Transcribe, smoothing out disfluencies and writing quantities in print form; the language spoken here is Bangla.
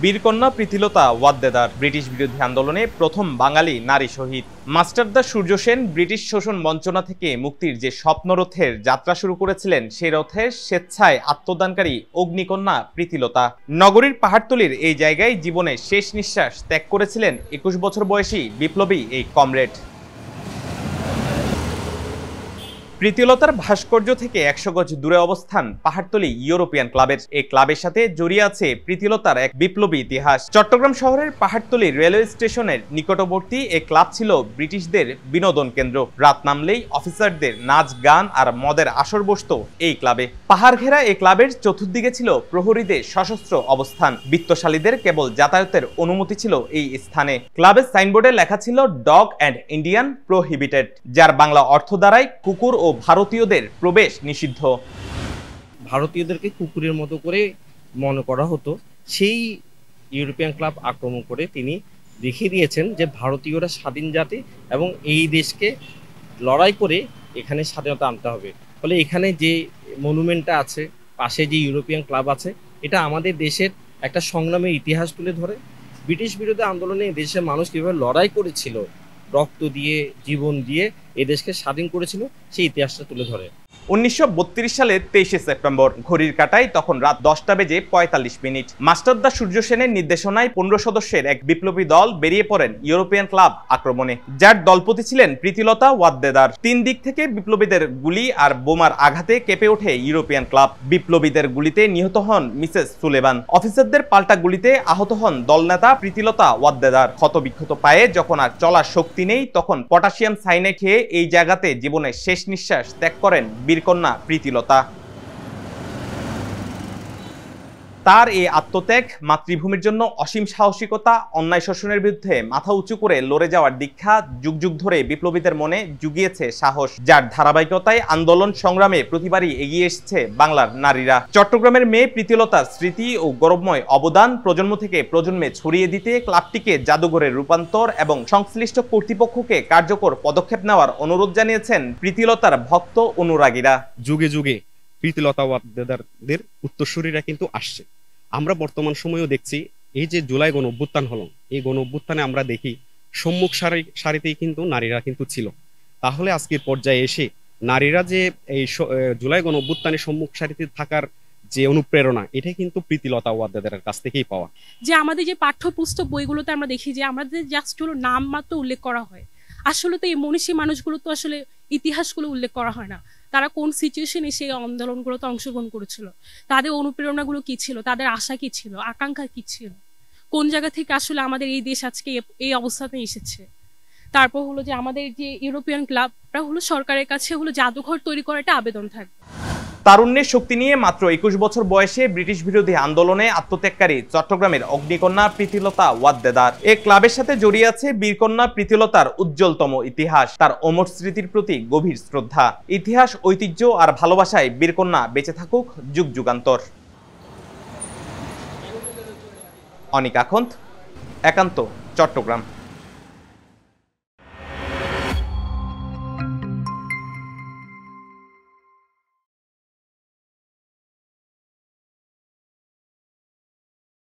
বীরকন্যা প্রীতিলতা ওয়াদ্দেদার ব্রিটিশ বিরোধী আন্দোলনে প্রথম বাঙালি নারী শহীদ। মাস্টারদা সূর্য সেন ব্রিটিশ শোষণ বঞ্চনা থেকে মুক্তির যে স্বপ্নরথের যাত্রা শুরু করেছিলেন, সেই রথের স্বেচ্ছায় আত্মদানকারী অগ্নিকন্যা প্রীতিলতা। নগরীর পাহাড়তলির এই জায়গায় জীবনের শেষ নিঃশ্বাস ত্যাগ করেছিলেন 21 বছর বয়সী বিপ্লবী এই কমরেড। প্রীতিলতার ভাস্কর্য থেকে 100 গজ দূরে অবস্থান পাহাড়তলি ইউরোপিয়ান ক্লাবের। এই ক্লাবের সাথে জড়িয়ে আছে প্রীতিলতার এক বিপ্লবী ইতিহাস। চট্টগ্রাম শহরের পাহাড়তলি রেলওয়ে স্টেশনের নিকটবর্তী এই ক্লাব ছিল ব্রিটিশদের বিনোদন কেন্দ্র। রাত নামলেই অফিসারদের নাচ গান আর মদের আসর বসত এই ক্লাবে। পাহাড় ঘেরা এই ক্লাবের চতুর্দিকে ছিল প্রহরীদের সশস্ত্র অবস্থান। বিত্তশালীদের কেবল যাতায়াতের অনুমতি ছিল এই স্থানে। ক্লাবের সাইনবোর্ডে লেখা ছিল ডগ অ্যান্ড ইন্ডিয়ান প্রোহিবিটেড, যার বাংলা অর্থ দাঁড়ায় কুকুর ও ভারতীয়দের প্রবেশ নিষিদ্ধ। ভারতীয়দেরকে কুকুরের মতো করে মনে করা হতো। সেই ইউরোপিয়ান ক্লাব আক্রমণ করে তিনি দেখিয়ে দিয়েছেন যে ভারতীয়রা স্বাধীন জাতি এবং এই দেশকে লড়াই করে এখানে স্বাধীনতা আনতে হবে। ফলে এখানে যে মনুমেন্টটা আছে, পাশে যে ইউরোপিয়ান ক্লাব আছে, এটা আমাদের দেশের একটা সংগ্রামের ইতিহাস তুলে ধরে। ব্রিটিশ বিরোধী আন্দোলনে দেশের মানুষ কীভাবে লড়াই করেছিল, রক্ত দিয়ে, জীবন দিয়ে এই দেশকে স্বাধীন করেছিল, সেই ইতিহাসটা তুলে ধরে। 1932 সালের 23শে সেপ্টেম্বর ঘড়ির কাঁটায় তখন রাত 10টা বেজে 45 মিনিট। মাস্টারদা সূর্য সেনের নির্দেশনায় 15 সদস্যের এক বিপ্লবী দল বেরিয়ে পড়েন ইউরোপিয়ান ক্লাব আক্রমণে, যার দলপতি ছিলেন প্রীতিলতা ওয়াদ্দেদার। 3 দিক থেকে বিপ্লবীদের গুলি আর বোমার আঘাতে কেঁপে ওঠে ইউরোপিয়ান ক্লাব। বিপ্লবীদের গুলিতে নিহত হন মিসেস সুলেভান। অফিসারদের পাল্টা গুলিতে আহত হন দলনেতা প্রীতিলতা ওয়াদ্দেদার। ক্ষতবিক্ষত পায়ে যখন আর চলার শক্তি নেই, তখন পটাশিয়াম সাইনাইড খেয়ে এই জায়গাতে জীবনের শেষ নিঃশ্বাস ত্যাগ করেন বীরকন্যা প্রীতিলতা। তার এই আত্মত্যাগ, মাতৃভূমির জন্য অসীম সাহসিকতা, অন্যায় শোষণের বিরুদ্ধে মাথা উঁচু করে লড়ে যাওয়ার দীক্ষা যুগ যুগ ধরে বিপ্লবীদের মনে জুগিয়েছে সাহস, যার ধারাবাহিকতায় আন্দোলন সংগ্রামে প্রতিবারই এগিয়ে এসেছে বাংলার নারীরা। চট্টগ্রামের মেয়ে প্রীতিলতার স্মৃতি ও গৌরবময় অবদান প্রজন্ম থেকে প্রজন্মে ছড়িয়ে দিতে ক্লাবটিকে জাদুঘরের রূপান্তর এবং সংশ্লিষ্ট কর্তৃপক্ষকে কার্যকর পদক্ষেপ নেওয়ার অনুরোধ জানিয়েছেন প্রীতিলতার ভক্ত অনুরাগীরা। যুগে যুগে প্রীতিলতা ওয়াদ্দেদারদের উত্তরসূরিরা কিন্তু আসছে। আমরা বর্তমান সময়েও দেখছি, এই যে জুলাই গণ অভ্যুত্থান হলো, এই গণ অভ্যুত্থানে আমরা দেখি সম্মুখ সারিতেই কিন্তু নারীরা কিন্তু ছিল। তাহলে আজকের পর্যায়ে এসে নারীরা যে এই জুলাই গণ অভ্যুত্থানের সম্মুখ সারিতে থাকার যে অনুপ্রেরণা, এটাই কিন্তু প্রীতিলতা ওয়াদ্দেদারের কাছ থেকেই পাওয়া। যে আমাদের যে পাঠ্যপুস্তক বইগুলোতে আমরা দেখি যে আমাদের জাস্ট হলো নাম মাত্র উল্লেখ করা হয়, আসলে তো এই মনীষী মানুষগুলো তো আসলে ইতিহাসগুলো উল্লেখ করা হয় না। তারা কোন সিচুয়েশনে সেই আন্দোলনগুলোতে অংশগ্রহণ করেছিল, তাদের অনুপ্রেরণাগুলো কি ছিল, তাদের আশা কি ছিল, আকাঙ্ক্ষা কি ছিল, কোন জায়গা থেকে আসলে আমাদের এই দেশ আজকে এই অবস্থাতে এসেছে। তারপর হলো যে আমাদের যে ইউরোপিয়ান ক্লাবটা হলো সরকারের কাছে হলো জাদুঘর তৈরি করার একটা আবেদন থাকবে। তারুণ্যের শক্তি নিয়ে মাত্র 21 বছর বয়সে ব্রিটিশ বিরোধী আন্দোলনে আত্মত্যাগকারী চট্টগ্রামের অগ্নিকন্যা প্রীতিলতা ওয়াদ্দেদার। এই ক্লাবের সাথে জড়িয়ে আছে বীরকন্যা প্রীতিলতার উজ্জ্বলতম ইতিহাস, তার অমর স্মৃতির প্রতি গভীর শ্রদ্ধা। ইতিহাস, ঐতিহ্য আর ভালোবাসায় বীরকন্যা বেঁচে থাকুক যুগ যুগান্তর। অনিক আখন্দ, একান্ত, চট্টগ্রাম।